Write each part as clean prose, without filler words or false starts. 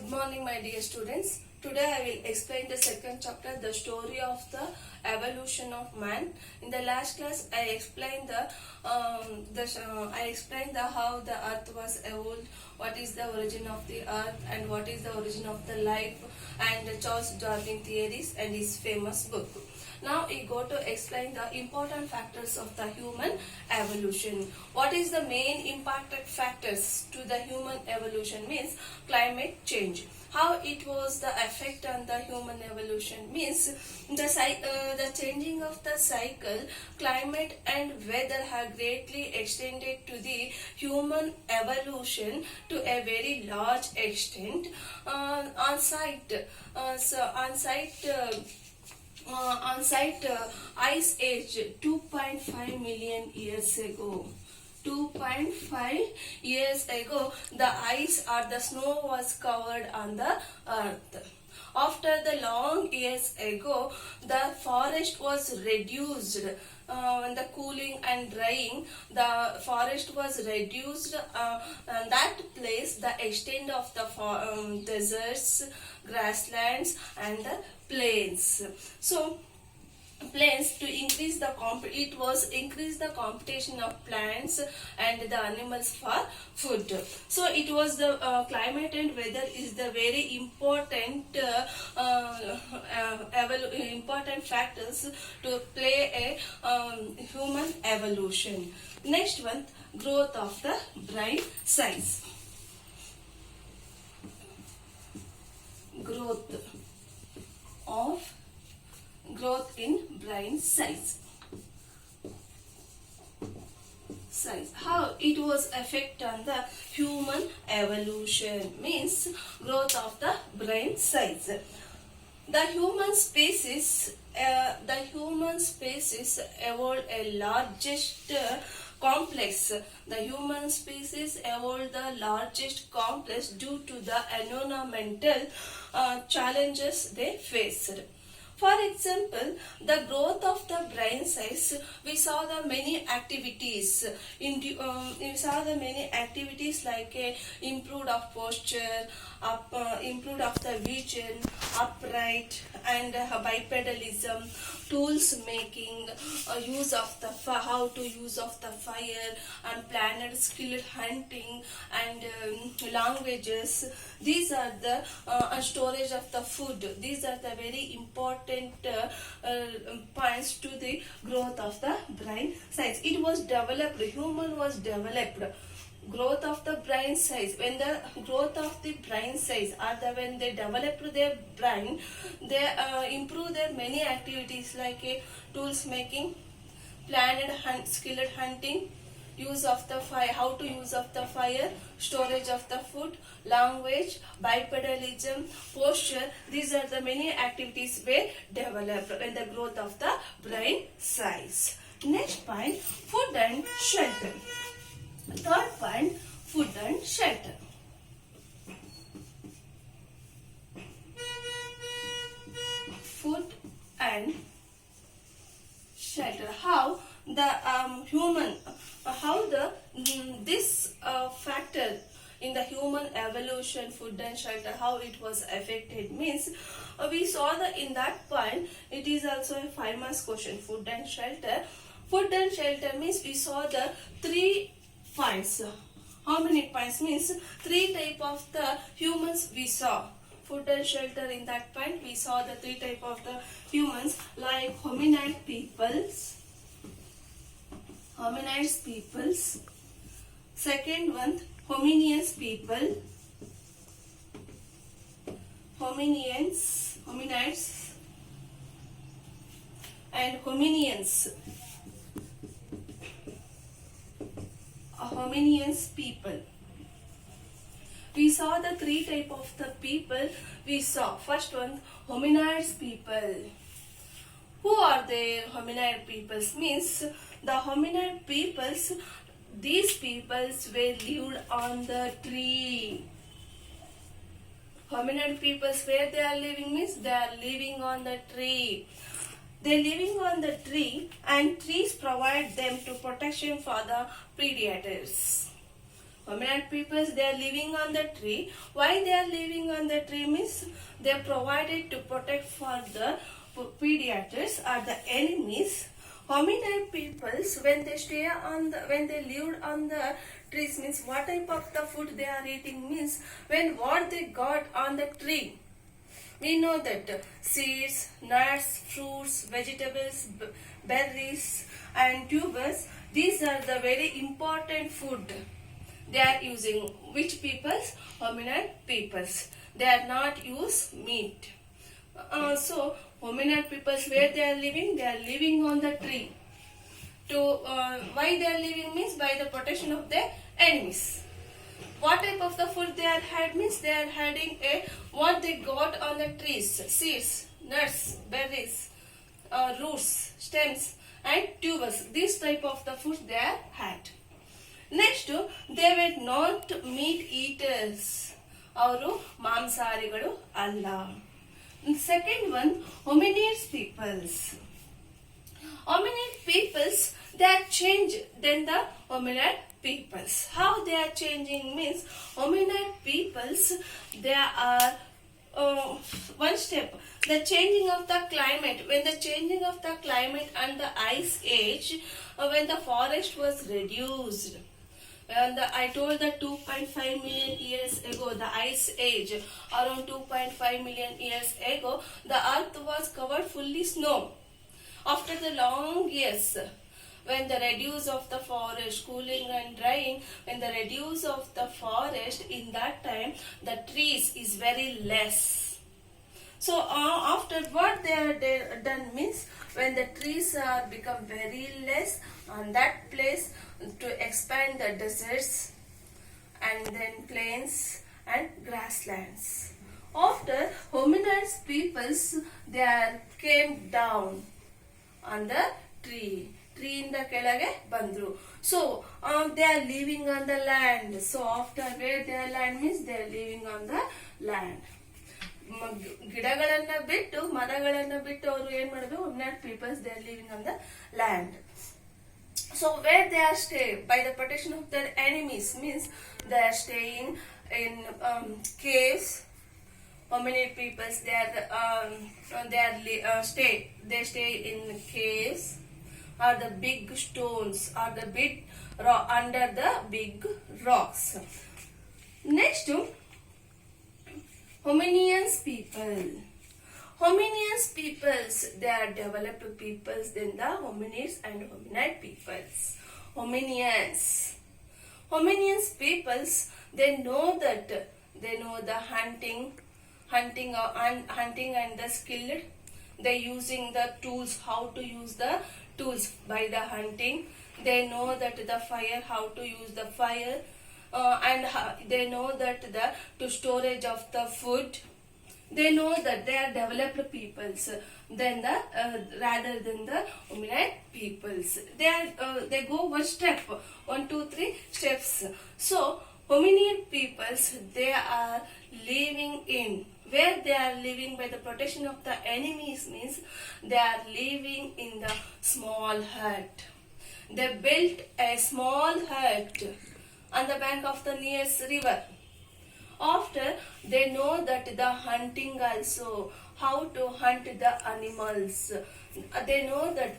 Good morning, my dear students. Today I will explain the second chapter, the story of the evolution of man. In the last class, I explained how the earth was evolved, what is the origin of the earth, and what is the origin of the life, and Charles Darwin theories and his famous book. Now we go to explain the important factors of the human evolution. What is the main impacted factors to the human evolution means climate change. How it was the effect on the human evolution means the changing of the cycle, climate and weather have greatly extended to the human evolution to a very large extent. On-site ice age 2.5 million years ago. 2.5 years ago, the ice or the snow was covered on the earth. After the long years ago, the forest was reduced. When the cooling and drying, the forest was reduced. That place, the extent of the deserts, grasslands, and the plains. So plains to increase the increase the competition of plants and the animals for food. So it was the climate and weather is the very important important factors to play a human evolution. Next one, growth of the brain size. Growth in brain size. How it was affect on the human evolution means growth of the brain size. The human species evolved a largest complex. The human species evolved the largest complex due to the environmental challenges they faced. For example, the growth of the brain size, we saw the many activities. We saw the many activities like improved of posture, improved of the vision, upright and bipedalism, tools making, use of the how to use of the fire, and planned skilled hunting and languages. These are the storage of the food. These are the very important points to the growth of the brain size. It was developed. Human was developed. Growth of the brain size. When the growth of the brain size when they developed their brain, they improve their many activities like tools making, planned skilled hunting, use of the fire, how to use of the fire, storage of the food, language, bipedalism, posture. These are the many activities were developed in the growth of the brain size. Next point, food and shelter. Third point, food and shelter. Food and shelter. How the this factor in the human evolution, food and shelter, how it was affected means we saw in that point. It is also a famous question, food and shelter. Food and shelter means we saw the 3 points. How many points means 3 type of the humans we saw. Food and shelter, in that point we saw the 3 type of the humans like hominids peoples. Second one, hominids and hominians people. We saw the 3 type of the people we saw. First one, hominids people. Who are they? Hominid peoples means the hominid peoples, these peoples were lived on the tree. Hominid peoples, where they are living means they are living on the tree. They are living on the tree, and trees provide them to protection for the predators. Hominid peoples, they are living on the tree. Why they are living on the tree means they are provided to protect for the predators or the enemies. Hominid peoples, when they stay on the, when they lived on the trees means what type of the food they are eating means when what they got on the tree. We know that seeds, nuts, fruits, vegetables, berries and tubers, these are the very important food they are using. Which peoples? Hominid peoples. They are not use meat. So hominid peoples, where they are living? They are living on the tree. To why they are living means by the protection of their enemies. What type of the food they are had means they are having a what they got on the trees: seeds, nuts, berries, roots, stems and tubers. This type of the food they are had. Next, they were not meat eaters. ಅವರು ಮಾಂಸಾಹಾರಿಗಳು ಅಲ್ಲ. Second one, hominid peoples. Hominid peoples, they are changed than the hominid peoples. How they are changing means hominid peoples, they are one step, the changing of the climate. When the changing of the climate and the ice age, when the forest was reduced, and I told that 2.5 million years ago, the ice age, around 2.5 million years ago, the earth was covered fully snow. After the long years, when the reduce of the forest, cooling and drying, when the reduce of the forest, in that time, the trees is very less. So after what they are done means, when the trees are become very less on that place, to expand the deserts and then plains and grasslands. After hominid peoples, they are came down on the tree. Treeinda ಕೆಳಗೆ ಬಂದ್ರು. So they are living on the land. So after where their land means they are living on the land. ಗಿಡಗಳನ್ನ ಬಿಟ್ಟು ಮರಗಳನ್ನ ಬಿಟ್ಟು ಅವರು ಏನ್ ಮಾಡಿದ್ರು? hominid peoples, they are living on the land. So where they are staying by the protection of their enemies means they are staying in caves. Hominid peoples, they stay in caves or the big stones or the big under the big rocks. Next, hominians people. Hominians peoples, they are developed peoples than the hominids and hominid peoples. Hominians peoples, they know the hunting and the skilled. They using the tools, how to use the tools by the hunting. They know that the fire, how to use the fire, and they know that the to storage of the food. They know that they are developed peoples than the rather than the hominid peoples. They go one step, 1, 2, 3 steps. So hominid peoples, they are living in where they are living by the protection of the enemies means they are living in the small hut. They built a small hut on the bank of the nearest river. After they know that the hunting also, how to hunt the animals. They know that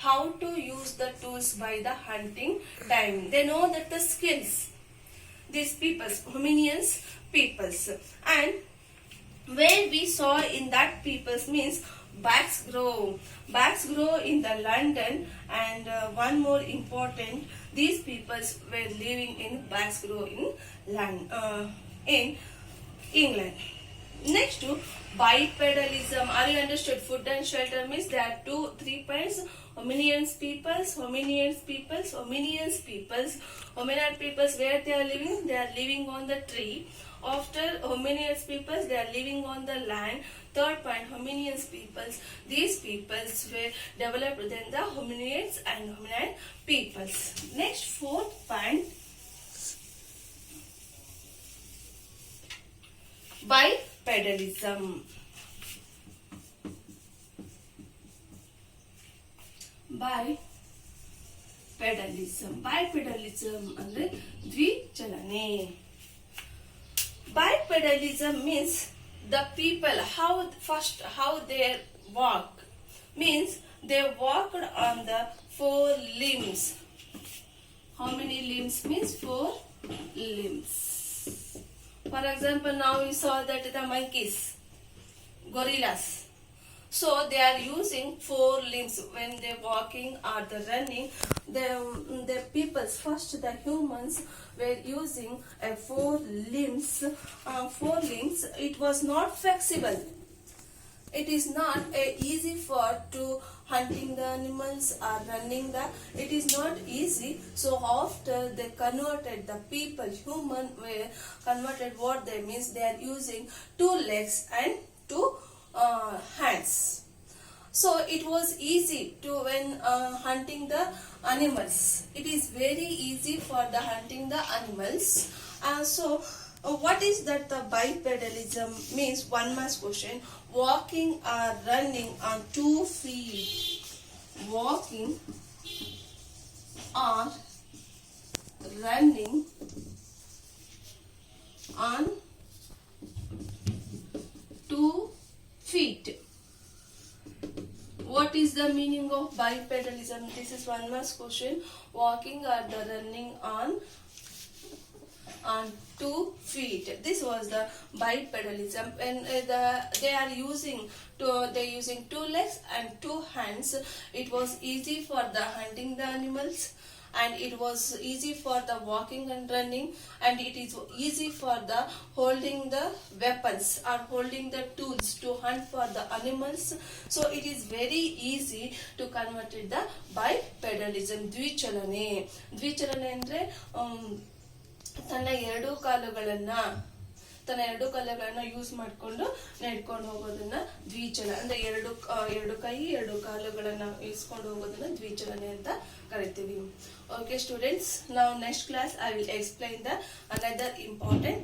how to use the tools by the hunting time. They know that the skills. These peoples, hominians peoples, and where we saw in that peoples means bags grow in the London, and one more important, these peoples were living in bags grow in in England. Next to bipedalism. Are you understood? Food and shelter means there are 3 points. Hominians peoples. Hominid peoples, where they are living? They are living on the tree. After hominid peoples, they are living on the land. Third point, hominid peoples. These peoples were developed than the hominids and hominid peoples. Next, fourth point, bipedalism. ಬೈಪೆಡಲಿಸಮ್. ಬೈಪೆಡಲಿಸಮ್ ಅಂದ್ರೆ ದ್ವಿಚಲನೆ. Bipedalism means the people how they walk, means they walked on the four limbs. How many limbs means four limbs. For example, now we saw that the monkeys, gorillas, so they are using four limbs when they walking or the running. The peoples, first the humans were using four limbs. It was not flexible. It is not easy for to hunting the animals or running the. It is not easy. So after they converted, the people, human were converted. What they means, they are using two legs and two hands. So it was easy to when hunting the animals. It is very easy for the hunting the animals. What is that the bipedalism means? One more question. Walking or running on 2 feet. Walking or running on 2 feet. What is the meaning of bipedalism? This is one more question. Walking or the running on 2 feet. This was the bipedalism. When they are using two legs and two hands. It was easy for the hunting the animals, and it was easy for the walking and running, and it is easy for the holding the weapons or holding the tools to hunt for the animals. So it is very easy to convert it the bipedalism. ದ್ವಿಚಲನೆ ಅಂದ್ರೆ ತನ್ನ ಎರಡು ಕಾಲುಗಳನ್ನ use ಮಾಡಿಕೊಂಡು ನಡ್ಕೊಂಡು ಹೋಗೋದನ್ನ ದ್ವಿಚಲ ಅಂದ್ರೆ ಎರಡು ಕೈ ಎರಡು ಕಾಲುಗಳನ್ನ ಇಸ್ಕೊಂಡು ಹೋಗೋದನ್ನ ದ್ವಿಚಲನೆ ಅಂತ ಕರಿತೀವಿ. Okay students, now next class I will explain the another important